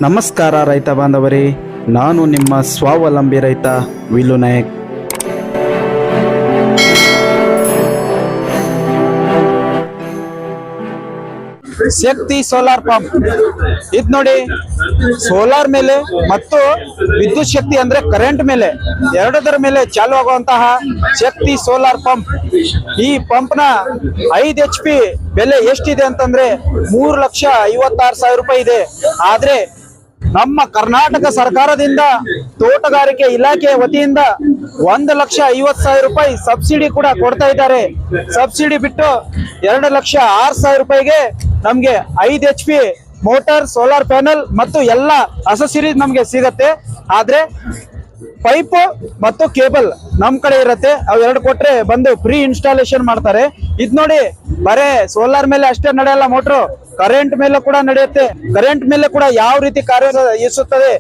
ನಮಸ್ಕಾರ ರೈತ ಬಾಂಧವರೇ, ನಾನು ನಿಮ್ಮ ಸ್ವಾವಲಂಬಿ ರೈತ ವಿಲು ನಾಯಕ್. ಶಕ್ತಿ ಸೋಲಾರ್ ಪಂಪ್ ಇದು ನೋಡಿ, ಸೋಲಾರ್ ಮೇಲೆ ಮತ್ತು ವಿದ್ಯುತ್ ಶಕ್ತಿ ಅಂದ್ರೆ ಕರೆಂಟ್ ಮೇಲೆ ಎರಡದರ ಮೇಲೆ ಚಾಲು ಆಗುವಂತಹ ಶಕ್ತಿ ಸೋಲಾರ್ ಪಂಪ್. ಈ ಪಂಪ್ ನ 5 HP ಬೆಲೆ ಎಷ್ಟಿದೆ ಅಂತಂದ್ರೆ 3,56,000 ರೂಪಾಯಿ ಇದೆ. ಆದ್ರೆ ನಮ್ಮ ಕರ್ನಾಟಕ ಸರ್ಕಾರದಿಂದ ತೋಟಗಾರಿಕೆ ಇಲಾಖೆ ವತಿಯಿಂದ 1,50,000 ರೂಪಾಯಿ ಸಬ್ಸಿಡಿ ಕೂಡ ಕೊಡ್ತಾ ಇದ್ದಾರೆ. ಸಬ್ಸಿಡಿ ಬಿಟ್ಟು 2,06,000 ರೂಪಾಯಿಗೆ ನಮ್ಗೆ 5 HP ಮೋಟಾರ್, ಸೋಲಾರ್ ಪ್ಯಾನಲ್ ಮತ್ತು ಎಲ್ಲ ಅಸೆಸರೀಸ್ ನಮ್ಗೆ ಸಿಗತ್ತೆ. ಆದ್ರೆ ಪೈಪ್ ಮತ್ತು ಕೇಬಲ್ ನಮ್ ಕಡೆ ಇರತ್ತೆ. ಅವೆರಡು ಕೊಟ್ರೆ ಬಂದು ಫ್ರೀ ಇನ್ಸ್ಟಾಲೇಷನ್ ಮಾಡ್ತಾರೆ. ಇದ್ ನೋಡಿ, ಬರೇ ಸೋಲಾರ್ ಮೇಲೆ ಅಷ್ಟೇ ನಡೆಯಲ್ಲ, ಮೋಟ್ರು ಕರೆಂಟ್ ಮೇಲೆ ಕೂಡ ನಡೆಯುತ್ತೆ. ಕರೆಂಟ್ ಮೇಲೆ ಕೂಡ ಯಾವ ರೀತಿ ಕಾರ್ಯನಿರ್ವಹಿಸುತ್ತದೆ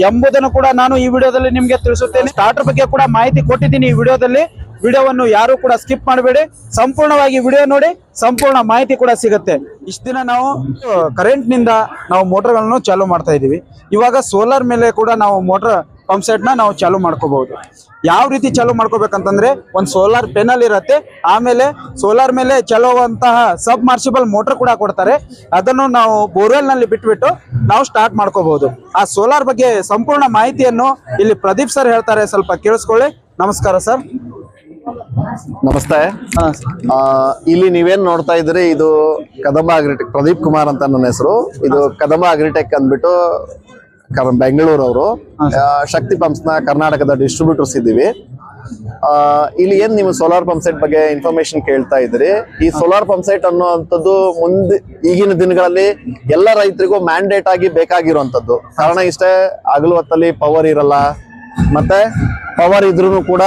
ಎಂಬುದನ್ನು ಕೂಡ ನಾನು ಈ ವಿಡಿಯೋದಲ್ಲಿ ನಿಮ್ಗೆ ತಿಳಿಸುತ್ತೇನೆ. ಸ್ಟಾರ್ಟರ್ ಬಗ್ಗೆ ಕೂಡ ಮಾಹಿತಿ ಕೊಟ್ಟಿದ್ದೀನಿ ಈ ವಿಡಿಯೋದಲ್ಲಿ. ವಿಡಿಯೋವನ್ನು ಯಾರು ಕೂಡ ಸ್ಕಿಪ್ ಮಾಡಬೇಡಿ, ಸಂಪೂರ್ಣವಾಗಿ ವಿಡಿಯೋ ನೋಡಿ, ಸಂಪೂರ್ಣ ಮಾಹಿತಿ ಕೂಡ ಸಿಗುತ್ತೆ. ಇಷ್ಟು ದಿನ ನಾವು ಕರೆಂಟ್ ನಿಂದ ನಾವು ಮೋಟರ್ಗಳನ್ನು ಚಾಲೂ ಮಾಡ್ತಾ ಇದೀವಿ. ಇವಾಗ ಸೋಲಾರ್ ಮೇಲೆ ಕೂಡ ನಾವು ಮೋಟರ್ ಪಂಪ್ ಸೆಟ್ ನ ನಾವು ಚಾಲೂ ಮಾಡ್ಕೋಬಹುದು. ಯಾವ ರೀತಿ ಚಾಲೂ ಮಾಡ್ಕೋಬೇಕಂತಂದ್ರೆ, ಒಂದು ಸೋಲಾರ್ ಪೆನಲ್ ಇರುತ್ತೆ, ಆಮೇಲೆ ಸೋಲಾರ್ ಮೇಲೆ ಚಲುವಂತಹ ಸಬ್ ಮಾರ್ಸಿಬಲ್ ಮೋಟರ್ ಕೂಡ ಕೊಡ್ತಾರೆ. ಅದನ್ನು ನಾವು ಬೋರ್ವೆಲ್ ನಲ್ಲಿ ಬಿಟ್ಬಿಟ್ಟು ನಾವು ಸ್ಟಾರ್ಟ್ ಮಾಡ್ಕೋಬಹುದು. ಆ ಸೋಲಾರ್ ಬಗ್ಗೆ ಸಂಪೂರ್ಣ ಮಾಹಿತಿಯನ್ನು ಇಲ್ಲಿ ಪ್ರದೀಪ್ ಸರ್ ಹೇಳ್ತಾರೆ, ಸ್ವಲ್ಪ ಕೇಳಿಸ್ಕೊಳ್ಳಿ. ನಮಸ್ಕಾರ ಸರ್. ನಮಸ್ತೆ. ಇಲ್ಲಿ ನೀವೇನ್ ನೋಡ್ತಾ ಇದ್ರಿ, ಇದು ಕದಂಬ ಅಗ್ರಿಟೆಕ್, ಪ್ರದೀಪ್ ಕುಮಾರ್ ಅಂತ ನನ್ನ ಹೆಸರು. ಇದು ಕದಂಬ ಅಗ್ರಿಟೆಕ್ ಅಂದ್ಬಿಟ್ಟು ಬೆಂಗಳೂರವರು. ಶಕ್ತಿ ಪಂಪ್ಸ್ ನ ಕರ್ನಾಟಕದ ಡಿಸ್ಟ್ರಿಬ್ಯೂಟರ್ಸ್ ಇದ್ದೀವಿ. ಇಲ್ಲಿ ಏನ್ ನೀವು ಸೋಲಾರ್ ಪಂಪ್ ಸೆಟ್ ಬಗ್ಗೆ ಇನ್ಫಾರ್ಮೇಶನ್ ಕೇಳ್ತಾ ಇದ್ರಿ. ಈ ಸೋಲಾರ್ ಪಂಪ್ ಸೆಟ್ ಅನ್ನುವಂಥದ್ದು ಈಗಿನ ದಿನಗಳಲ್ಲಿ ಎಲ್ಲ ರೈತರಿಗೂ ಮ್ಯಾಂಡೇಟ್ ಆಗಿ ಬೇಕಾಗಿರುವಂತದ್ದು. ಕಾರಣ ಇಷ್ಟೇ, ಹಗಲು ಹೊತ್ತಲ್ಲಿ ಪವರ್ ಇರಲ್ಲ, ಮತ್ತೆ ಪವರ್ ಇದ್ರೂ ಕೂಡ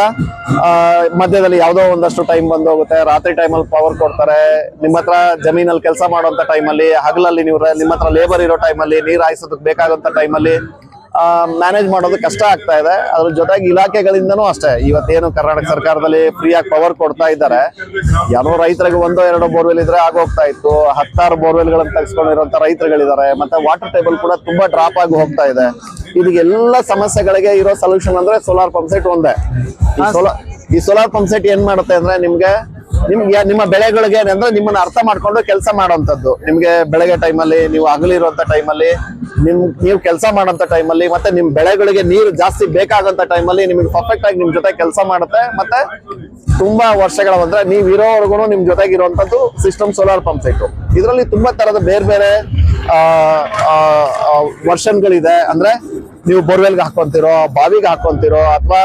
ಮಧ್ಯದಲ್ಲಿ ಯಾವ್ದೋ ಒಂದಷ್ಟು ಟೈಮ್ ಬಂದು ಹೋಗುತ್ತೆ. ರಾತ್ರಿ ಟೈಮಲ್ಲಿ ಪವರ್ ಕೊಡ್ತಾರೆ. ನಿಮ್ಮ ಹತ್ರ ಜಮೀನಲ್ಲಿ ಕೆಲಸ ಮಾಡುವಂತ ಟೈಮಲ್ಲಿ, ಹಗಲಲ್ಲಿ ನೀವು ನಿಮ್ಮ ಹತ್ರ ಲೇಬರ್ ಇರೋ ಟೈಮಲ್ಲಿ, ನೀರು ಹಾಯಿಸೋದಕ್ಕೆ ಬೇಕಾಗುವಂತ ಟೈಮಲ್ಲಿ ಮ್ಯಾನೇಜ್ ಮಾಡೋದು ಕಷ್ಟ ಆಗ್ತಾ ಇದೆ. ಅದ್ರ ಜೊತೆಗೆ ಇಲಾಖೆಗಳಿಂದನೂ ಅಷ್ಟೇ, ಇವತ್ತೇನು ಕರ್ನಾಟಕ ಸರ್ಕಾರದಲ್ಲಿ ಫ್ರೀ ಆಗಿ ಪವರ್ ಕೊಡ್ತಾ ಇದ್ದಾರೆ. ಯಾರೋ ರೈತರಿಗೆ 1-2 ಬೋರ್ವೆಲ್ ಇದ್ರೆ ಆಗೋಗ್ತಾ ಇತ್ತು. 10 ಬೋರ್ವೆಲ್ಗಳನ್ನು ತೆಗೆಸ್ಕೊಂಡಿರುವಂತ ರೈತರುಗಳಿದ್ದಾರೆ. ಮತ್ತೆ ವಾಟರ್ ಟೇಬಲ್ ಕೂಡ ತುಂಬಾ ಡ್ರಾಪ್ ಆಗಿ ಹೋಗ್ತಾ ಇದೆ. ಇದಕ್ಕೆಲ್ಲ ಸಮಸ್ಯೆಗಳಿಗೆ ಇರೋ ಸೊಲ್ಯೂಷನ್ ಅಂದ್ರೆ ಸೋಲಾರ್ ಪಂಪ್ ಸೆಟ್ ಒಂದೇ. ಈ ಸೋಲಾರ್ ಪಂಪ್ ಸೆಟ್ ಏನ್ ಮಾಡುತ್ತೆ ಅಂದ್ರೆ, ನಿಮ್ಗೆ ನಿಮ್ಮ ಬೆಳೆಗಳಿಗೆ ಅಂದ್ರೆ ನಿಮ್ಮನ್ನ ಅರ್ಥ ಮಾಡ್ಕೊಂಡು ಕೆಲಸ ಮಾಡುವಂತದ್ದು. ನಿಮ್ಗೆ ಬೆಳಗ್ಗೆ ಟೈಮಲ್ಲಿ, ನೀವು ಹಗಲಿರುವಂತ ಟೈಮಲ್ಲಿ, ನೀವು ಕೆಲಸ ಮಾಡೋಂತ ಟೈಮಲ್ಲಿ, ಮತ್ತೆ ನಿಮ್ ಬೆಳೆಗಳಿಗೆ ನೀರು ಜಾಸ್ತಿ ಬೇಕಾಗಂತ ಟೈಮಲ್ಲಿ ನಿಮ್ಗೆ ಪರ್ಫೆಕ್ಟ್ ಆಗಿ ನಿಮ್ ಜೊತೆ ಕೆಲಸ ಮಾಡುತ್ತೆ. ಮತ್ತೆ ತುಂಬಾ ವರ್ಷಗಳ ಅಂದ್ರೆ ನೀವ್ ಇರೋವರೆಗೂ ನಿಮ್ ಜೊತೆಗೆ ಇರುವಂತದ್ದು ಸಿಸ್ಟಮ್ ಸೋಲಾರ್ ಪಂಪ್ ಸೆಟ್. ಇದರಲ್ಲಿ ತುಂಬಾ ತರದ ಬೇರೆ ಬೇರೆ ವರ್ಷನ್ಗಳಿದೆ. ಅಂದ್ರೆ ನೀವು ಬೋರ್ವೆಲ್ಗೆ ಹಾಕೊಂತಿರೋ, ಬಾವಿಗೆ ಹಾಕೊಂತಿರೋ, ಅಥವಾ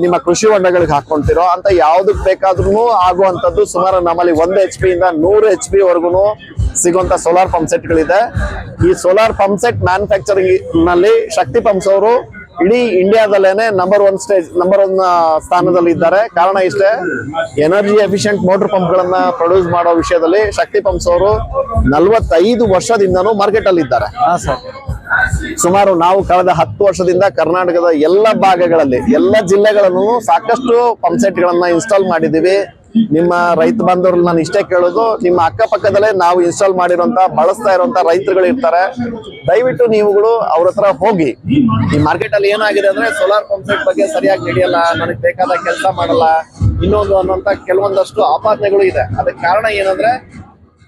ನಿಮ್ಮ ಕೃಷಿ ಹೊಂಡಗಳಿಗೆ ಹಾಕೊಂತಿರೋ ಅಂತ ಯಾವ್ದಕ್ ಬೇಕಾದ್ರೂ ಆಗುವಂತದ್ದು. ಸುಮಾರು ನಮ್ಮಲ್ಲಿ 1 HP ಇಂದ 100 HP ವರೆಗೂ ಸಿಗುವಂತ ಸೋಲಾರ್ ಪಂಪ್ ಸೆಟ್ ಗಳಿದೆ. ಈ ಸೋಲಾರ್ ಪಂಪ್ ಸೆಟ್ ಮ್ಯಾನುಫ್ಯಾಕ್ಚರಿಂಗ್ ನಲ್ಲಿ ಶಕ್ತಿ ಪಂಪ್ಸ್ ಅವರು ಇಡೀ ಇಂಡಿಯಾದಲ್ಲೇನೆ ನಂಬರ್ 1 ಸ್ಥಾನದಲ್ಲಿ ಇದ್ದಾರೆ. ಕಾರಣ ಇಷ್ಟೇ, ಎನರ್ಜಿ ಎಫಿಷಿಯಂಟ್ ಮೋಟರ್ ಪಂಪ್ ಗಳನ್ನ ಪ್ರೊಡ್ಯೂಸ್ ಮಾಡೋ ವಿಷಯದಲ್ಲಿ ಶಕ್ತಿ ಪಂಪ್ಸ್ ಅವರು 45 ವರ್ಷದಿಂದನೂ ಮಾರ್ಕೆಟ್ ಅಲ್ಲಿ ಇದ್ದಾರೆ. ಸುಮಾರು ನಾವು ಕಳೆದ 10 ವರ್ಷದಿಂದ ಕರ್ನಾಟಕದ ಎಲ್ಲ ಭಾಗಗಳಲ್ಲಿ, ಎಲ್ಲ ಜಿಲ್ಲೆಗಳಲ್ಲೂ ಸಾಕಷ್ಟು ಪಂಪ್ ಸೆಟ್ ಗಳನ್ನ ಇನ್ಸ್ಟಾಲ್ ಮಾಡಿದೀವಿ. ನಿಮ್ಮ ರೈತ ಬಾಂಧವ್ರಲ್ಲಿ ನಾನು ಇಷ್ಟೇ ಕೇಳೋದು, ನಿಮ್ಮ ಅಕ್ಕಪಕ್ಕದಲ್ಲೇ ನಾವು ಇನ್ಸ್ಟಾಲ್ ಮಾಡಿರುವಂತ, ಬಳಸ್ತಾ ಇರುವಂತ ರೈತರುಗಳು ಇರ್ತಾರೆ. ದಯವಿಟ್ಟು ನೀವುಗಳು ಅವ್ರ ಹತ್ರ ಹೋಗಿ. ಈ ಮಾರ್ಕೆಟ್ ಅಲ್ಲಿ ಏನಾಗಿದೆ ಅಂದ್ರೆ, ಸೋಲಾರ್ ಪಂಪ್ ಸೆಟ್ ಬಗ್ಗೆ ಸರಿಯಾಗಿ ನಡೆಯಲ್ಲ, ನನಗೆ ಬೇಕಾದ ಕೆಲಸ ಮಾಡಲ್ಲ, ಇನ್ನೊಂದು ಅನ್ನುವಂತ ಕೆಲವೊಂದಷ್ಟು ಆಪಾದನೆಗಳು ಇದೆ. ಅದಕ್ಕೆ ಕಾರಣ ಏನಂದ್ರೆ,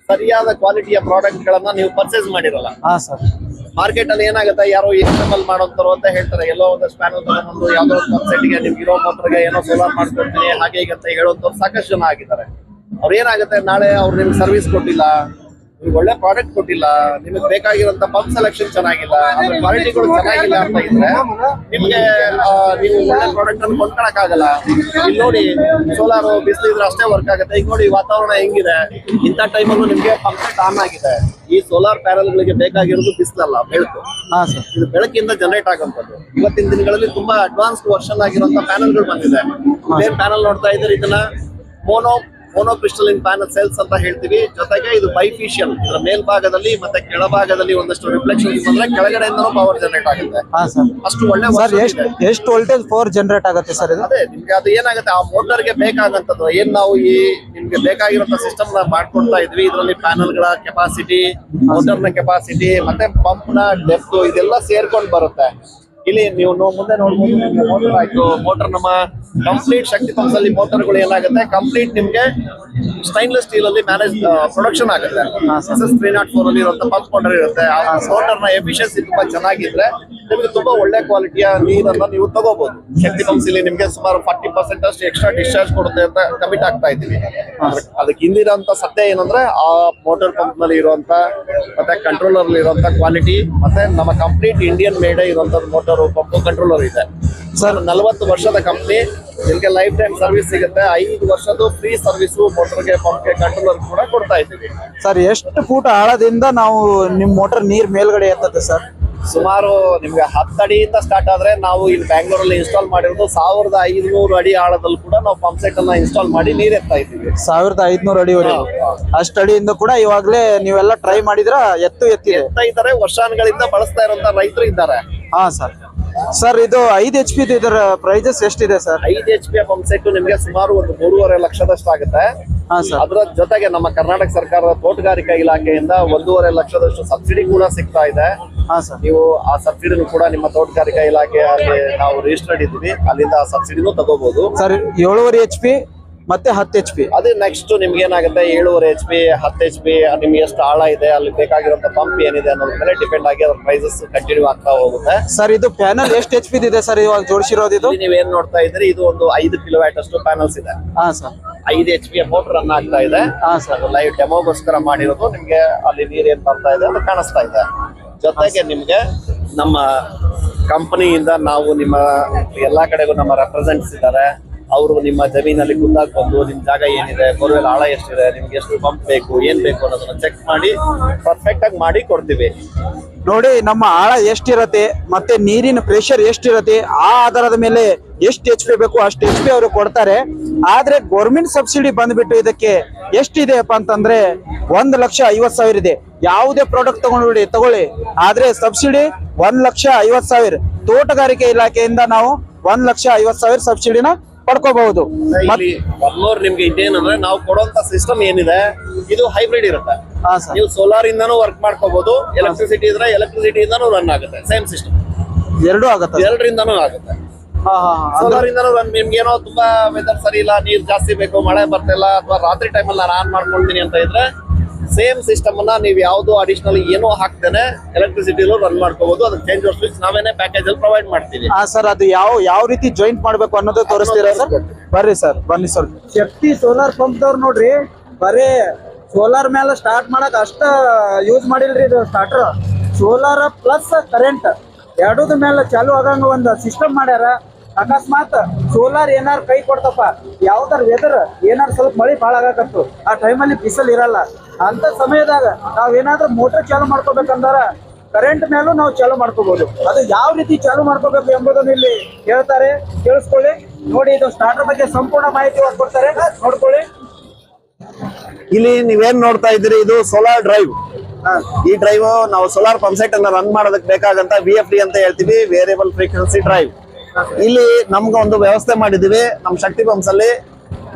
ಸರಿಯಾದ ಕ್ವಾಲಿಟಿಯ ಪ್ರಾಡಕ್ಟ್ ಗಳನ್ನ ನೀವು ಪರ್ಚೇಸ್ ಮಾಡಿರಲ್ಲ. ಮಾರ್ಕೆಟ್ ಅಲ್ಲಿ ಏನಾಗುತ್ತೆ, ಯಾರೋ ಎಕ್ಸ್ಟರ್ನಲ್ ಮಾಡೋಂತಾರೋ ಅಂತ ಹೇಳ್ತಾರೆ. ಎಲ್ಲೋ ಒಂದಷ್ಟು ಪ್ಯಾನಲ್ ತಗೊಂಡು ಯಾವ್ದೋ ಒಂದು ಪಂಪ್ ಸೆಟ್ಗೆ ನಿಮ್ಗೆ ಇರೋ ಮೋಟರ್ಗೆ ಏನೋ ಸೋಲಾರ್ ಮಾಡ್ಕೊಡ್ತೀನಿ ಹಾಗೆ ಹೀಗೆ ಅಂತ ಹೇಳುವಂತವ್ರು ಸಾಕಷ್ಟು ಜನ ಆಗಿದ್ದಾರೆ. ಅವ್ರು ಏನಾಗುತ್ತೆ, ನಾಳೆ ಅವ್ರು ನಿಮ್ಗೆ ಸರ್ವಿಸ್ ಕೊಟ್ಟಿಲ್ಲ, ನಿಮ್ಗೆ ಒಳ್ಳೆ ಪ್ರಾಡಕ್ಟ್ ಕೊಟ್ಟಿಲ್ಲ, ನಿಮಗೆ ಬೇಕಾಗಿರೋಂತ ಪಂಪ್ ಸೆಲೆಕ್ಷನ್ ಚೆನ್ನಾಗಿಲ್ಲ, ಅದ್ರ ಕ್ವಾಲಿಟಿಗಳು ಚೆನ್ನಾಗಿಲ್ಲ ಅಂತ ಇದ್ರೆ ನಿಮ್ಗೆ ನೀವು ಒಳ್ಳೆ ಪ್ರಾಡಕ್ಟ್ ಅನ್ನು ಕೊಂಡ್ಕೊಳಕ್ ಆಗಲ್ಲ. ಇಲ್ಲಿ ನೋಡಿ, ಸೋಲಾರ್ ಬಿಸಿಲಿದ್ರೆ ಅಷ್ಟೇ ವರ್ಕ್ ಆಗುತ್ತೆ. ಈಗ ನೋಡಿ ವಾತಾವರಣ ಹೆಂಗಿದೆ, ಇಂಥ ಟೈಮಲ್ಲೂ ನಿಮ್ಗೆ ಪಂಪ್ ಸೆಟ್ ಆನ್ ಆಗಿದೆ. ಈ ಸೋಲಾರ್ ಪ್ಯಾನಲ್ ಗಳಿಗೆ ಬೇಕಾಗಿರೋದು ಬಿಸಿಲಲ್ಲ, ಬೆಳಕು. ಇದು ಬೆಳಕಿಂದ ಜನರೇಟ್ ಆಗುವಂತದ್ದು. ಇವತ್ತಿನ ದಿನಗಳಲ್ಲಿ ತುಂಬಾ ಅಡ್ವಾನ್ಸ್ಡ್ ವರ್ಷನ್ ಆಗಿರುವಂತ ಪ್ಯಾನಲ್ ಗಳು ಬಂದಿದೆ. ಏನ್ ಪ್ಯಾನಲ್ ನೋಡ್ತಾ ಇದ್ರೆ, ಇದನ್ನ ಮೋನೋಕ್ರಿಸ್ಟಲಿನ್ ಪ್ಯಾನಲ್ ಸೆಲ್ಸ್ ಅಂತ ಹೇಳ್ತೀವಿ. ಜೊತೆಗೆ ಇದು ಬೈಫಿಷಿಯಲ್, ಇದರ ಮೇಲ್ಭಾಗದಲ್ಲಿ ಮತ್ತೆ ಕೆಳಭಾಗದಲ್ಲಿ ಒಂದಷ್ಟು ರಿಫ್ಲೆಕ್ಷನ್ಸ್ ಬಂದ್ರೆ ಕೆಳಗಡೆಯಿಂದನೂ ಪವರ್ ಜನರೇಟ್ ಆಗುತ್ತೆ. ಹಾ ಸರ್. ಅಷ್ಟು ಒಳ್ಳೆ ಸರ್ ಎಷ್ಟು ವೋಲ್ಟೇಜ್ ಪವರ್ ಜನರೇಟ್ ಆಗುತ್ತೆ ಸರ್ ಇದು? ಅದೇ ನಿಮ್ಗೆ ಅದು ಏನಾಗುತ್ತೆ, ಆ ಮೋಟರ್ಗೆ ಬೇಕಾಗಂತದ್ದು ಏನ್ ನಾವು ಈ ನಿಮ್ಗೆ ಬೇಕಾಗಿರುವಂತ ಸಿಸ್ಟಮ್ ನ ಮಾಡ್ಕೊಡ್ತಾ ಇದ್ವಿ. ಇದರಲ್ಲಿ ಪ್ಯಾನಲ್ ಗಳ ಕೆಪಾಸಿಟಿ, ಮೋಟರ್ ನ ಕೆಪಾಸಿಟಿ ಮತ್ತೆ ಪಂಪ್ ನ ಡೆಪ್ತ್ ಇದೆಲ್ಲ ಸೇರ್ಕೊಂಡು ಬರುತ್ತೆ. ಇಲ್ಲಿ ನೀವು ಮುಂದೆ ನೋಡ್ಬೋದು, ಮೋಟರ್ ಆಯ್ತು. ಮೋಟರ್ ನಮ್ಮ ಕಂಪ್ಲೀಟ್ ಶಕ್ತಿ ಪಂಪ್ಸ್ ಅಲ್ಲಿ ಮೋಟರ್ಗಳು ಏನಾಗುತ್ತೆ, ಕಂಪ್ಲೀಟ್ ನಿಮ್ಗೆ ಸ್ಟೈನ್ಲೆಸ್ ಸ್ಟೀಲ್ ಅಲ್ಲಿ ಮ್ಯಾನೇಜ್ ಪ್ರೊಡಕ್ಷನ್ ಆಗುತ್ತೆ. 304 ಅಲ್ಲಿ ಇರುವಂತ ಪಂಪ್ ಮೋಟರ್ ಇರುತ್ತೆ. ಆ ಮೋಟರ್ ನ ಎಫಿಷಿಯನ್ಸಿ ತುಂಬಾ ಚೆನ್ನಾಗಿದ್ರೆ ನಿಮ್ಗೆ ತುಂಬಾ ಒಳ್ಳೆ ಕ್ವಾಲಿಟಿಯ ನೀರನ್ನ ನೀವು ತಗೋಬಹುದು. ಶಕ್ತಿ ಪಂಪ್ಸ್ ಇಲ್ಲಿ ನಿಮ್ಗೆ ಸುಮಾರು 40% ಅಷ್ಟು ಎಕ್ಸ್ಟ್ರಾ ಡಿಸ್ಚಾರ್ಜ್ ಕೊಡುತ್ತೆ ಅಂತ ಕಮಿಟ್ ಆಗ್ತಾ ಇದ್ದೀವಿ. ಅದಕ್ಕೆ ಹಿಂದಿರೋಂತ ಸತ್ಯ ಏನಂದ್ರೆ ಆ ಮೋಟರ್ ಪಂಪ್ ನಲ್ಲಿ ಇರುವಂತ ಮತ್ತೆ ಕಂಟ್ರೋಲರ್ ಇರುವಂತ ಕ್ವಾಲಿಟಿ ಮತ್ತೆ ನಮ್ಮ ಕಂಪ್ಲೀಟ್ ಇಂಡಿಯನ್ ಮೇಡ್ ಇರುವಂತ ಮೋಟರ್ ಪಂಪ್ ಕಂಟ್ರೋಲರ್ ಇದೆ ಸರ್. 40 ವರ್ಷದ ಕಂಪ್ನಿ, ನಿಮ್ಗೆ ಲೈಫ್ ಟೈಮ್ ಸರ್ವಿಸ್ ಸಿಗುತ್ತೆ. 5 ವರ್ಷದ ಫ್ರೀ ಸರ್ವಿಸ್ ಮೋಟರ್ಗೆ, ಪಂಪ್ಗೆ, ಕಂಟ್ರೋಲರ್ ಕೂಡ ಕೊಡ್ತಾ ಇದ್ದೀವಿ ಸರ್. ಎಷ್ಟು ಫೂಟ್ ಆಳದಿಂದ ನಾವು ನಿಮ್ ಮೋಟರ್ ನೀರ್ ಮೇಲ್ಗಡೆ ಎತ್ತತ್ತೆ ಸರ್? ಸುಮಾರು ನಿಮ್ಗೆ 10 ಅಡಿಯಿಂದ ಸ್ಟಾರ್ಟ್ ಆದ್ರೆ ನಾವು ಇಲ್ಲಿ ಬ್ಯಾಂಗ್ಳೂರಲ್ಲಿ ಇನ್ಸ್ಟಾಲ್ ಮಾಡಿರೋದು 1500 ಅಡಿ ಆಳದಲ್ಲಿ ಕೂಡ ನಾವು ಪಂಪ್ ಸೆಟ್ ಅನ್ನ ಇನ್ಸ್ಟಾಲ್ ಮಾಡಿ ನೀರ್ ಎತ್ತಾ ಇದ್ದೀವಿ. 1500 ಅಡಿವರೆಗೂ ಅಷ್ಟು ಅಡಿಯಿಂದ ಕೂಡ ಇವಾಗ್ಲೇ ನೀವೆಲ್ಲ ಟ್ರೈ ಮಾಡಿದ್ರ? ಎತ್ತಾ ಇದ್ದಾರೆ, ವರ್ಷಾನುಗಳಿಂದ ಬಳಸ್ತಾ ಇರುವಂತ ರೈತರು ಇದ್ದಾರೆ. ಹಾ ಸರ್. ಸರ್ ಇದು 5 HP ಇದರ ಪ್ರೈಸಸ್ ಎಷ್ಟಿದೆ ಸರ್? 5 HP ಪಂಪ್ ಸೆಟ್ ನಿಮ್ಗೆ ಸುಮಾರು ಒಂದು 3.5 ಲಕ್ಷದಷ್ಟು ಆಗುತ್ತೆ. ಅದರ ಜೊತೆಗೆ ನಮ್ಮ ಕರ್ನಾಟಕ ಸರ್ಕಾರದ ತೋಟಗಾರಿಕಾ ಇಲಾಖೆಯಿಂದ 1.5 ಲಕ್ಷದಷ್ಟು ಸಬ್ಸಿಡಿ ಕೂಡ ಸಿಗ್ತಾ ಇದೆ. ನೀವು ಆ ಸಬ್ಸಿಡಿನೂ ಕೂಡ ನಿಮ್ಮ ತೋಟಗಾರಿಕಾ ಇಲಾಖೆಯಲ್ಲಿ ನಾವು ರಿಜಿಸ್ಟರ್ಡ್ ಇದ್ದೀವಿ, ಅಲ್ಲಿಂದ ಆ ಸಬ್ಸಿಡಿನೂ ತಗೋಬಹುದು ಸರ್. 7.5 HP ಮತ್ತೆ 10 HP. ಅದೇ ನೆಕ್ಸ್ಟ್ ನಿಮ್ಗೆ ಏನಾಗುತ್ತೆ, 7.5 HP 10 HP ನಿಮ್ಗೆ ಎಷ್ಟು ಆಳ ಇದೆ, ಅಲ್ಲಿ ಬೇಕಾಗಿರುವಂತ ಪಂಪ್ ಏನಿದೆ ಅನ್ನೋದ್ರ ಮೇಲೆ ಡಿಪೆಂಡ್ ಆಗಿ ಅದ್ರ ಪ್ರೈಸಸ್ ಕಂಟಿನ್ಯೂ ಆಗ್ತಾ ಹೋಗುತ್ತೆ. ಸರ್ ಇದು ಪ್ಯಾನಲ್ ಎಷ್ಟು HP ಇದೆ ಸರ್ ಇವಾಗ ಜೋಡಿಸಿರೋದು? ಇದು ನೀವೇನ್ ನೋಡ್ತಾ ಇದ್ರಿ, ಇದು ಒಂದು 5 ಕಿಲೋವ್ಯಾಟ್ ಅಷ್ಟು ಪ್ಯಾನಲ್ಸ್ ಇದೆ. ಹಾ ಸರ್. 5 HP ಮೋಟರ್ ರನ್ ಆಗ್ತಾ ಇದೆ. ಅದು ಲೈವ್ ಡೆಮೋಗೋಸ್ಕರ ಮಾಡಿರೋದು. ನಿಮ್ಗೆ ಅಲ್ಲಿ ನೀರ್ ಏನ್ ಬರ್ತಾ ಇದೆ ಅದು ಕಾಣಿಸ್ತಾ ಇದೆ. ಜೊತೆಗೆ ನಿಮ್ಗೆ ನಮ್ಮ ಕಂಪನಿಯಿಂದ ನಾವು ನಿಮ್ಮ ಎಲ್ಲಾ ಕಡೆಗೂ ನಮ್ಮ ರೆಪ್ರೆಸೆಂಟ್ಸ್ ಇದ್ದಾರೆ. ಅವರು ನಿಮ್ಮ ಜಮೀನಲ್ಲಿ ಖುದ್ದಾಗಿ ಬಂದು ನಿಮ್ ಜಾಗ ಏನಿದೆ, ಬೋರ್ವೆಲ್ ಆಳ ಎಷ್ಟಿದೆ, ನಿಮ್ಗೆ ಎಷ್ಟು ಪಂಪ್ ಬೇಕು, ಏನ್ ಬೇಕು ಅನ್ನೋದನ್ನ ಚೆಕ್ ಮಾಡಿ ಪರ್ಫೆಕ್ಟ್ ಆಗಿ ಮಾಡಿ ಕೊಡ್ತೀವಿ. ನೋಡಿ ನಮ್ಮ ಆಳ ಎಷ್ಟಿರತ್ತೆ ಮತ್ತೆ ನೀರಿನ ಪ್ರೆಷರ್ ಎಷ್ಟಿರತ್ತೆ, ಆ ಆಧಾರದ ಮೇಲೆ ಎಷ್ಟು HP ಬೇಕು ಅಷ್ಟು HP ಅವರು ಕೊಡ್ತಾರೆ. ಆದ್ರೆ ಗೌರ್ಮೆಂಟ್ ಸಬ್ಸಿಡಿ ಬಂದ್ಬಿಟ್ಟು ಇದಕ್ಕೆ ಎಷ್ಟಿದೆಯಪ್ಪ ಅಂತಂದ್ರೆ 1,50,000 ಇದೆ. ಯಾವುದೇ ಪ್ರಾಡಕ್ಟ್ ತಗೊಳ್ಳಿ ಆದ್ರೆ ಸಬ್ಸಿಡಿ 1,50,000. ತೋಟಗಾರಿಕೆ ಇಲಾಖೆಯಿಂದ ನಾವು 1,50,000 ಸಬ್ಸಿಡಿನ ಪಡ್ಕೋಬಹುದು. ನಿಮ್ಗೆ ಇದೇನಂದ್ರೆ ನಾವು ಕೊಡುವಂತ ಸಿಸ್ಟಮ್ ಏನಿದೆ ಇದು ಹೈಬ್ರಿಡ್ ಇರುತ್ತೆ. ನೀವು ಸೋಲಾರ್ ಇಂದಾನು ವರ್ಕ್ ಮಾಡ್ಕೋಬಹುದು, ಎಲೆಕ್ಟ್ರಿಸಿಟಿ ಇದ್ರೆ ಎಲೆಕ್ಟ್ರಿಸಿಟಿ ಇಂದಾನು ರನ್ ಆಗುತ್ತೆ. ಸೇಮ್ ಸಿಸ್ಟಮ್ ಎರಡೂ ಆಗುತ್ತೆ, ಎರಡರಿಂದಾನು ಆಗುತ್ತೆ. ಸೋಲಾರ್ ಇಂದಾನು ರನ್. ನಿಮ್ಗೆ ಏನೋ ತುಂಬಾ ವೆದರ್ ಸರಿ ಇಲ್ಲ, ನೀರ್ ಜಾಸ್ತಿ ಬೇಕು, ಮಳೆ ಬರ್ತಿಲ್ಲ, ಅಥವಾ ರಾತ್ರಿ ಟೈಮಲ್ಲಿ ನಾನು ಆನ್ ಮಾಡ್ಕೊಳ್ತೀನಿ ಅಂತ ಇದ್ರೆ ಸೇಮ್ ಸಿಸ್ಟಮ್ ಅನ್ನ ನೀವು ಯಾವ್ದು ಅಡಿಷನಲ್ ಏನೋ ಹಾಕ್ತೇನೆ ಎಲೆಕ್ಟ್ರಿಸಿಟಿಲೂ ರನ್ ಮಾಡ್ಕೋಬಹುದು. ಅದಕ್ಕೆ ಚೇಂಜ್ ಓವರ್ ಸ್ವಿಚ್ ನಾವೇನೆ ಪ್ಯಾಕೇಜ್ ಅಲ್ಲಿ ಪ್ರೊವೈಡ್ ಮಾಡ್ತೀವಿ. ಸರ್ ಅದು ಯಾವ ರೀತಿ ಜಾಯಿಂಟ್ ಮಾಡ್ಬೇಕು ಅನ್ನೋದು ತೋರಿಸ್ತೀರಾ ಸರ್? ಬರ್ರಿ ಸರ್, ಬನ್ನಿ ಸರ್. ಶಕ್ತಿ ಸೋಲಾರ್ ಪಂಪ್ ದವ್ರು ನೋಡ್ರಿ, ಬರೇ ಸೋಲಾರ್ ಮೇಲೆ ಸ್ಟಾರ್ಟ್ ಮಾಡಕ್ ಅಷ್ಟ ಯೂಸ್ ಮಾಡಿಲ್ರಿ. ಇದು ಸ್ಟಾರ್ಟರ್ ಸೋಲಾರ್ ಪ್ಲಸ್ ಕರೆಂಟ್ ಎರಡೂದ ಮೇಲೆ ಚಾಲು ಆಗಂಗ ಒಂದು ಸಿಸ್ಟಮ್ ಮಾಡ್ಯಾರ. ಅಕಸ್ಮಾತ್ ಸೋಲಾರ್ ಏನಾರು ಕೈ ಕೊಡ್ತಪ್ಪ, ಯಾವ್ದಾರ ವೆದರ್ ಏನಾರು ಸ್ವಲ್ಪ ಮಳೆ ಭಾಳ ಆಗಾಕತ್ತು, ಆ ಟೈಮಲ್ಲಿ ಬಿಸಿಲು ಇರಲ್ಲ, ಅಂತ ಸಮಯದಾಗ ನಾವೇನಾದ್ರೂ ಮೋಟರ್ ಚಾಲು ಮಾಡ್ಕೋಬೇಕಂದ್ರ ಕರೆಂಟ್ ಮೇಲೂ ನಾವು ಚಾಲು ಮಾಡ್ಕೋಬಹುದು. ಅದು ಯಾವ ರೀತಿ ಚಾಲು ಮಾಡ್ಕೋಬೇಕು ಎಂಬುದನ್ನು ಇಲ್ಲಿ ಹೇಳ್ತಾರೆ, ಕೇಳಿಸ್ಕೊಳ್ಳಿ. ನೋಡಿ, ಇದು ಸ್ಟಾರ್ಟರ್ ಬಗ್ಗೆ ಸಂಪೂರ್ಣ ಮಾಹಿತಿ ಕೊಡ್ತಾರೆ, ನೋಡ್ಕೊಳ್ಳಿ. ಇಲ್ಲಿ ನೀವೇನ್ ನೋಡ್ತಾ ಇದ್ದೀರಿ, ಇದು ಸೋಲಾರ್ ಡ್ರೈವ್. ಈ ಡ್ರೈವ್ ನಾವು ಸೋಲಾರ್ ಪಂಪ್ ಸೆಟ್ ಅನ್ನ ರನ್ ಮಾಡೋದಕ್ಕೆ ಬೇಕಾಗಂತ VFD ಅಂತ ಹೇಳ್ತೀವಿ, ವೇರಿಯಬಲ್ ಫ್ರೀಕ್ವೆನ್ಸಿ ಡ್ರೈವ್. ಇಲ್ಲಿ ನಮ್ಗೆ ಒಂದು ವ್ಯವಸ್ಥೆ ಮಾಡಿದೀವಿ ನಮ್ಮ ಶಕ್ತಿ ಪಂಪ್ಸ್ ಅಲ್ಲಿ.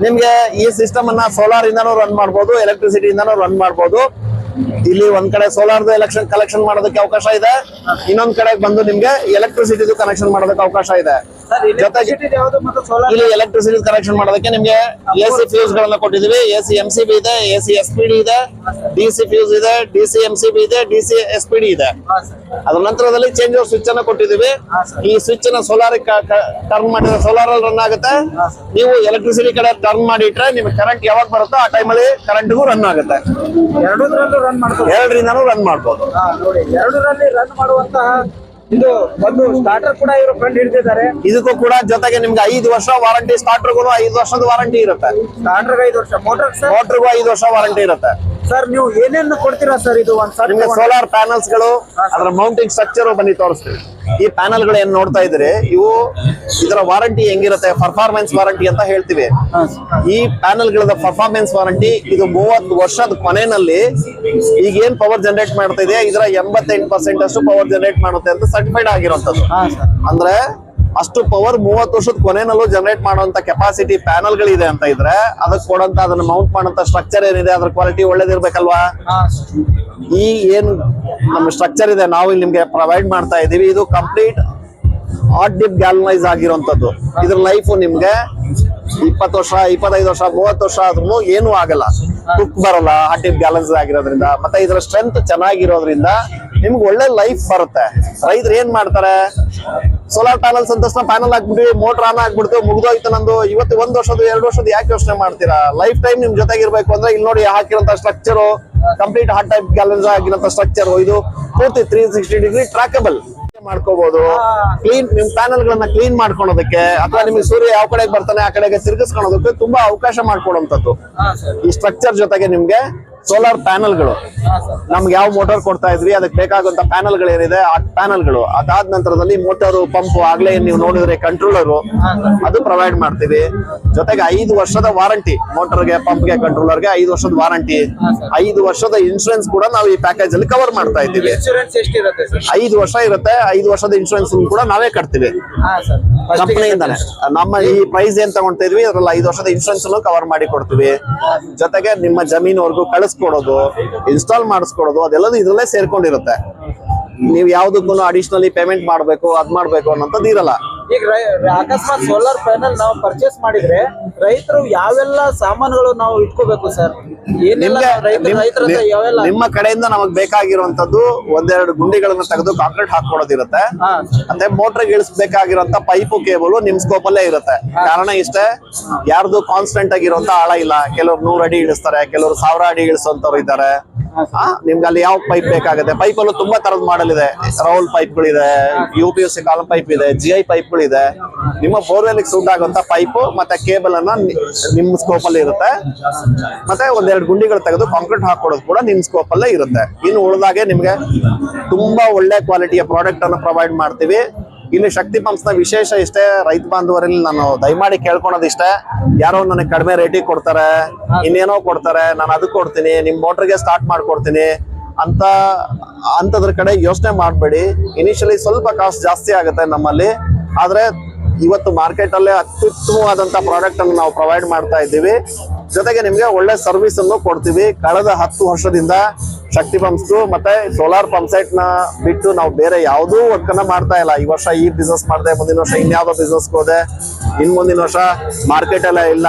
ನಿಮ್ಗೆ ಈ ಸಿಸ್ಟಮ್ ಅನ್ನ ಸೋಲಾರ್ ಇಂದಾನು ರನ್ ಮಾಡ್ಬೋದು, ಎಲೆಕ್ಟ್ರಿಸಿಟಿ ಇಂದಾನು ರನ್ ಮಾಡ್ಬೋದು. ಇಲ್ಲಿ ಒಂದ್ ಕಡೆ ಸೋಲಾರ್ದು ಕಲೆಕ್ಷನ್ ಮಾಡೋದಕ್ಕೆ ಅವಕಾಶ ಇದೆ, ಇನ್ನೊಂದ್ ಕಡೆ ಬಂದು ನಿಮ್ಗೆ ಎಲೆಕ್ಟ್ರಿಸಿಟಿದು ಕನೆಕ್ಷನ್ ಮಾಡೋದಕ್ಕೆ ಅವಕಾಶ ಇದೆ. ಜೊತೆಗೆ ಇಲ್ಲಿ ಎಲೆಕ್ಟ್ರಿಸಿಟಿ ಕನೆಕ್ಷನ್ ಮಾಡೋದಕ್ಕೆ ನಿಮ್ಗೆ AC ಫ್ಯೂಸ್ ಗಳನ್ನ ಕೊಟ್ಟಿದೀವಿ. AC MCB ಇದೆ, AC SPD ಇದೆ, DC ಫ್ಯೂಸ್ ಇದೆ, DC MCB ಇದೆ, DC SPD ಇದೆ. ಅದ್ರ ನಂತರದಲ್ಲಿ ಚೇಂಜ್ ಓವರ್ ಸ್ವಿಚ್ ಅನ್ನ ಕೊಟ್ಟಿದೀವಿ. ಈ ಸ್ವಿಚ್ ನ ಸೋಲಾರ್ ಟರ್ನ್ ಮಾಡಿದ್ರೆ ಸೋಲಾರ್ ಅಲ್ಲಿ ರನ್ ಆಗುತ್ತೆ. ನೀವು ಎಲೆಕ್ಟ್ರಿಸಿಟಿ ಕಡೆ ಟರ್ನ್ ಮಾಡಿ ಇಟ್ರೆ ನಿಮ್ಗೆ ಕರೆಂಟ್ ಯಾವಾಗ ಬರುತ್ತೋ ಆ ಟೈಮಲ್ಲಿ ಕರೆಂಟ್ಗೂ ರನ್ ಆಗುತ್ತೆ. ಎರಡರಿಂದಾನು ರನ್ ಮಾಡ್ಬೋದು. ನೋಡಿ, ಎರಡರಲ್ಲಿ ರನ್ ಮಾಡುವಂತಹ ಇದು ಒಂದು ಸ್ಟಾರ್ಟರ್ ಕೂಡ ಇವರು ಕಂಡು ಹಿಡಿದಿದ್ದಾರೆ. ಇದಕ್ಕೂ ಕೂಡ ಜೊತೆಗೆ ನಿಮ್ಗೆ 5 ವರ್ಷ ವಾರಂಟಿ, ಸ್ಟಾರ್ಟರ್ಗೂ 5 ವರ್ಷದ ವಾರಂಟಿ ಇರುತ್ತೆ. ಸ್ಟಾರ್ಟರ್ 5 ವರ್ಷ, ಮೋಟರ್ಗೂ 5 ವರ್ಷ ವಾರಂಟಿ ಇರುತ್ತೆ. ಸರ್ ನೀವು ಏನೇನು ಕೊಡ್ತೀರಾ ಸರ್? ಇದು ನಿಮ್ಗೆ ಸೋಲಾರ್ ಪ್ಯಾನಲ್ಸ್ ಗಳು, ಅದರ ಮೌಂಟಿಂಗ್ ಸ್ಟ್ರಕ್ಚರ್ ಬನ್ನಿ ತೋರಿಸ್ತೀವಿ. ಈ ಪ್ಯಾನಲ್ ಗಳು ಏನ್ ನೋಡ್ತಾ ಇದ್ರೆ ಇವು ಇದರ ವಾರಂಟಿ ಹೆಂಗಿರುತ್ತೆ, ಪರ್ಫಾರ್ಮೆನ್ಸ್ ವಾರಂಟಿ ಅಂತ ಹೇಳ್ತೀವಿ. ಈ ಪ್ಯಾನಲ್ ಗಳ ಪರ್ಫಾರ್ಮೆನ್ಸ್ ವಾರಂಟಿ ಇದು 30 ವರ್ಷದ ಕೊನೆಯಲ್ಲಿ ಈಗ ಏನ್ ಪವರ್ ಜನರೇಟ್ ಮಾಡ್ತಾ ಇದೆ ಇದರ 88% ಅಷ್ಟು ಪವರ್ ಜನರೇಟ್ ಮಾಡುತ್ತೆ ಅಂತ ಸರ್ಟಿಫೈಡ್ ಆಗಿರುವಂತದ್ದು. ಅಂದ್ರೆ ಅಷ್ಟು ಪವರ್ 30 ವರ್ಷದ ಕೊನೆನಲ್ಲೂ ಜನರೇಟ್ ಮಾಡುವಂತ ಕೆಪಾಸಿಟಿ ಪ್ಯಾನಲ್ ಗಳಿದೆ ಅಂತ ಇದ್ರೆ ಅದಕ್ಕೆ ಕೊಡಂತ ಅದನ್ನ ಮೌಂಟ್ ಮಾಡುವಂತ ಸ್ಟ್ರಕ್ಚರ್ ಏನಿದೆ ಅದ್ರ ಕ್ವಾಲಿಟಿ ಒಳ್ಳೇದಿರ್ಬೇಕಲ್ವಾ. ಈ ಏನ್ ನಮ್ಮ ಸ್ಟ್ರಕ್ಚರ್ ಇದೆ ನಾವು ಇಲ್ಲಿ ನಿಮ್ಗೆ ಪ್ರೊವೈಡ್ ಮಾಡ್ತಾ ಇದೀವಿ, ಇದು ಕಂಪ್ಲೀಟ್ ಹಾಟ್ ಡಿಪ್ ಗ್ಯಾಲ್ವನೈಸ್ ಆಗಿರುವಂತದ್ದು. ಇದ್ರ ಲೈಫ್ ನಿಮ್ಗೆ 20 ವರ್ಷ 25 ವರ್ಷ 30 ವರ್ಷ ಆದ್ರೂ ಏನು ಆಗಲ್ಲ, ತುಕ್ ಬರಲ್ಲ. ಹಾಟ್ ಡಿಪ್ ಗ್ಯಾಲನ್ಸ್ ಆಗಿರೋದ್ರಿಂದ ಮತ್ತೆ ಇದರ ಸ್ಟ್ರೆಂತ್ ಚೆನ್ನಾಗಿರೋದ್ರಿಂದ ನಿಮ್ಗೆ ಒಳ್ಳೆ ಲೈಫ್ ಬರುತ್ತೆ. ರೈತರು ಏನ್ ಮಾಡ್ತಾರೆ, ಸೋಲಾರ್ ಪ್ಯಾನಲ್ಸ್ ಅಂತ ಪ್ಯಾನಲ್ ಹಾಕ್ಬಿಟ್ಟು ಮೋಟರ್ ಆನ್ ಹಾಕ್ಬಿಡ್ತು ಮುಗ್ದೋಯ್ತು ನಂದು. ಇವತ್ತು 1 ವರ್ಷದ 2 ವರ್ಷದ ಯಾಕೆ ಯೋಚನೆ ಮಾಡ್ತೀರಾ? ಲೈಫ್ ಟೈಮ್ ನಿಮ್ ಜೊತೆಗಿರ್ಬೇಕು ಅಂದ್ರೆ ಇಲ್ಲಿ ನೋಡಿ ಹಾಕಿರೋಂತ structure complete hot type gallons ಆಗಿರೋಂತ ಸ್ಟ್ರಕ್ಚರ್. ಇದು ಪೂರ್ತಿ 360 ಡಿಗ್ರಿ ಟ್ರ್ಯಾಕಬಲ್ ಮಾಡ್ಕೋಬಹುದು. ಕ್ಲೀನ್ ನಿಮ್ ಪ್ಯಾನಲ್ ಗಳನ್ನ ಕ್ಲೀನ್ ಮಾಡ್ಕೊಳೋದಕ್ಕೆ ಅಥವಾ ನಿಮ್ಗೆ ಸೂರ್ಯ ಯಾವ ಕಡೆಗೆ ಬರ್ತಾನೆ ಆ ಕಡೆಗೆ ತಿರ್ಗಿಸ್ಕೊಳೋದಕ್ಕೆ ತುಂಬಾ ಅವಕಾಶ ಮಾಡ್ಕೊಡುವಂತದ್ದು. ಈ ಸ್ಟ್ರಕ್ಚರ್ ಜೊತೆಗೆ ನಿಮ್ಗೆ ಸೋಲಾರ್ ಪ್ಯಾನಲ್ ಗಳು ನಮ್ಗೆ ಯಾವ ಮೋಟಾರ್ ಕೊಡ್ತಾ ಇದ್ವಿ ಅದಕ್ಕೆ ಬೇಕಾಗುವಂತ ಪ್ಯಾನಲ್ ಗಳು ಏನಿದೆ ಆ ಪ್ಯಾನಲ್ ಗಳು, ಅದಾದ ನಂತರದಲ್ಲಿ ಮೋಟಾರು ಪಂಪ್ ಆಗ್ಲೇ ನೀವು ನೋಡಿದ್ರೆ ಕಂಟ್ರೋಲರು ಅದು ಪ್ರೊವೈಡ್ ಮಾಡ್ತೀವಿ. ಜೊತೆಗೆ 5 ವರ್ಷದ ವಾರಂಟಿ, ಮೋಟರ್ಗೆ ಪಂಪ್ಗೆ ಕಂಟ್ರೋಲರ್ಗೆ 5 ವರ್ಷದ ವಾರಂಟಿ, 5 ವರ್ಷದ ಇನ್ಶೂರೆನ್ಸ್ ಕೂಡ ನಾವು ಈ ಪ್ಯಾಕೇಜ್ ಅಲ್ಲಿ ಕವರ್ ಮಾಡ್ತಾ ಇದ್ದೀವಿ. 5 ವರ್ಷ ಇರುತ್ತೆ, 5 ವರ್ಷದ ಇನ್ಶೂರೆನ್ಸ್ ಕೂಡ ನಾವೇ ಕಟ್ತೀವಿ ಕಂಪನಿಯಿಂದಾನೆ. ನಮ್ಮ ಈ ಪ್ರೈಸ್ ಏನ್ ತಗೊಂತಾ ಇದ್ವಿ ಅದ್ರಲ್ಲಿ 5 ವರ್ಷದ ಇನ್ಶೂರೆನ್ಸ್ ಕವರ್ ಮಾಡಿ ಕೊಡ್ತೀವಿ. ಜೊತೆಗೆ ನಿಮ್ಮ ಜಮೀನವರೆಗೂ ಕಳಿಸ್ಕೊಡೋದು, ಇನ್ಸ್ಟಾಲ್ ಮಾಡಿಸ್ಕೊಡೋದು ಅದೆಲ್ಲದೂ ಇದ್ರಲ್ಲೇ ಸೇರ್ಕೊಂಡಿರುತ್ತೆ. ನೀವು ಯಾವ್ದಕ್ಕೂ ಅಡಿಷನಲಿ ಪೇಮೆಂಟ್ ಮಾಡ್ಬೇಕು ಅದ್ ಮಾಡ್ಬೇಕು ಅನ್ನೋಂಥದ್ದು ಇರಲ್ಲ. ಈಗ ಅಕಸ್ಮಾತ್ ಸೋಲಾರ್ ಪ್ಯಾನಲ್ ನಾವು ಪರ್ಚೇಸ್ ಮಾಡಿದ್ರೆ ರೈತರು ಯಾವೆಲ್ಲ ಸಾಮಾನುಗಳು ನಾವು ಇಟ್ಕೋಬೇಕು ಸರ್? ನಿಮ್ಮ ಕಡೆಯಿಂದ ನಮಗ್ ಬೇಕಾಗಿರುವಂತದ್ದು 1-2 ಗುಂಡಿಗಳನ್ನ ತೆಗೆದು ಕಾಂಕ್ರೀಟ್ ಹಾಕೊಡೋದಿರುತ್ತೆ. ಮತ್ತೆ ಮೋಟರ್ ಇಳಿಸಬೇಕಾಗಿರುವಂತ ಪೈಪು ಕೇಬಲ್ ನಿಮ್ ಸ್ಕೋಪ್ ಅಲ್ಲೇ ಇರುತ್ತೆ. ಕಾರಣ ಇಷ್ಟೇ, ಯಾರ್ದು ಕಾನ್ಸ್ಟೆಂಟ್ ಆಗಿರುವಂತ ಆಳ ಇಲ್ಲ. ಕೆಲವರು 100 ಅಡಿ ಇಳಿಸ್ತಾರೆ, ಕೆಲವರು 1000 ಅಡಿ ಇಳಿಸುವಂತವ್ರು ಇದ್ದಾರೆ. ನಿಮ್ಗೆ ಅಲ್ಲಿ ಯಾವ ಪೈಪ್ ಬೇಕಾಗುತ್ತೆ, ಪೈಪ್ ಅಲ್ಲೂ ತುಂಬಾ ತರದ ಮಾಡಲ್ ಇದೆ. ರೌಲ್ ಪೈಪ್ಗಳಿದೆ, UPVC ಕಾಲಮ್ ಪೈಪ್ ಇದೆ, GI ಪೈಪ್ಗಳಿದೆ. ನಿಮ್ಮ ಬೋರ್ವೆಲ್ ಸೂಟ್ ಆಗುವಂತ ಪೈಪ್ ಮತ್ತೆ ಕೇಬಲ್ ಅನ್ನ ನಿಮ್ ಸ್ಕೋಪ್ ಅಲ್ಲಿ ಇರುತ್ತೆ. ಮತ್ತೆ 1-2 ಗುಂಡಿಗಳು ತೆಗೆದು ಕಾಂಕ್ರೀಟ್ ಹಾಕೊಡೋದು ಕೂಡ ನಿಮ್ ಸ್ಕೋಪ್ ಅಲ್ಲೇ ಇರುತ್ತೆ. ಇನ್ನು ಉಳಿದಾಗೆ ನಿಮ್ಗೆ ತುಂಬಾ ಒಳ್ಳೆ ಕ್ವಾಲಿಟಿಯ ಪ್ರಾಡಕ್ಟ್ ಅನ್ನು ಪ್ರೊವೈಡ್ ಮಾಡ್ತೀವಿ. ಇಲ್ಲಿ ಶಕ್ತಿ ಪಂಪ್ಸ್ ನ ವಿಶೇಷ ಇಷ್ಟೇ, ರೈತ ಬಾಂಧವರಲ್ಲಿ ನಾನು ದಯಮಾಡಿ ಕೇಳ್ಕೊಳೋದು ಇಷ್ಟೇ, ಯಾರೋ ನನಗೆ ಕಡಿಮೆ ರೇಟಿಗೆ ಕೊಡ್ತಾರೆ, ಇನ್ನೇನೋ ಕೊಡ್ತಾರೆ, ನಾನು ಅದಕ್ಕೆ ಕೊಡ್ತೀನಿ, ನಿಮ್ ಮೋಟರ್ಗೆ ಸ್ಟಾರ್ಟ್ ಮಾಡ್ಕೊಡ್ತೀನಿ ಅಂತದ್ರ ಕಡೆ ಯೋಚನೆ ಮಾಡಬೇಡಿ. ಇನಿಷಿಯಲಿ ಸ್ವಲ್ಪ ಕಾಸ್ಟ್ ಜಾಸ್ತಿ ಆಗುತ್ತೆ ನಮ್ಮಲ್ಲಿ, ಆದ್ರೆ ಇವತ್ತು ಮಾರ್ಕೆಟ್ ಅಲ್ಲೇ ಅತ್ಯುತ್ತಮವಾದಂತ ಪ್ರಾಡಕ್ಟ್ ಅನ್ನು ನಾವು ಪ್ರೊವೈಡ್ ಮಾಡ್ತಾ ಇದ್ದೀವಿ. ಜೊತೆಗೆ ನಿಮ್ಗೆ ಒಳ್ಳೆ ಸರ್ವಿಸ್ ಅನ್ನು ಕೊಡ್ತೀವಿ. ಕಳೆದ 10 ವರ್ಷದಿಂದ ಶಕ್ತಿ ಪಂಪ್ಸ್ ಮತ್ತೆ ಸೋಲಾರ್ ಪಂಪ್ ಸೆಟ್ ನ ಬಿಟ್ಟು ನಾವು ಬೇರೆ ಯಾವುದೂ ವರ್ಕ್ ಅನ್ನ ಮಾಡ್ತಾ ಇಲ್ಲ. ಈ ವರ್ಷ ಈ ಬಿಸ್ನೆಸ್ ಮಾಡಿದೆ, ಮುಂದಿನ ವರ್ಷ ಇನ್ಯಾವುದೋ ಬಿಸ್ನೆಸ್ ಹೋದೆ, ಮುಂದಿನ ವರ್ಷ ಮಾರ್ಕೆಟ್ ಎಲ್ಲ ಇಲ್ಲ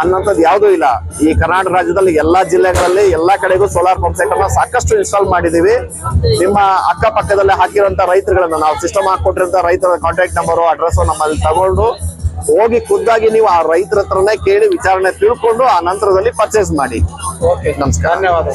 ಅನ್ನೋಂಥದ್ದು ಯಾವುದೂ ಇಲ್ಲ. ಈ ಕರ್ನಾಟಕ ರಾಜ್ಯದಲ್ಲಿ ಎಲ್ಲಾ ಜಿಲ್ಲೆಗಳಲ್ಲಿ ಎಲ್ಲಾ ಕಡೆಗೂ ಸೋಲಾರ್ ಪಂಪ್ ಸೆಟ್ ಅನ್ನ ಸಾಕಷ್ಟು ಇನ್ಸ್ಟಾಲ್ ಮಾಡಿದೀವಿ. ನಿಮ್ಮ ಅಕ್ಕಪಕ್ಕದಲ್ಲೇ ಹಾಕಿರುವಂತ ರೈತರುಗಳನ್ನ ನಾವು ಸಿಸ್ಟಮ್ ಹಾಕೊಟ್ಟಿರುವಂತ ರೈತರ ಕಾಂಟ್ಯಾಕ್ಟ್ ನಂಬರು ಅಡ್ರೆಸ್ ನಮ್ಮಲ್ಲಿ ತಗೊಂಡು ಹೋಗಿ ಖುದ್ದಾಗಿ ನೀವು ಆ ರೈತರ ಹತ್ರನೇ ಕೇಳಿ ವಿಚಾರಣೆ ತಿಳ್ಕೊಂಡು ಆ ನಂತರದಲ್ಲಿ ಪರ್ಚೇಸ್ ಮಾಡಿ. ಓಕೆ, ನಮಸ್ಕಾರ, ಧನ್ಯವಾದ.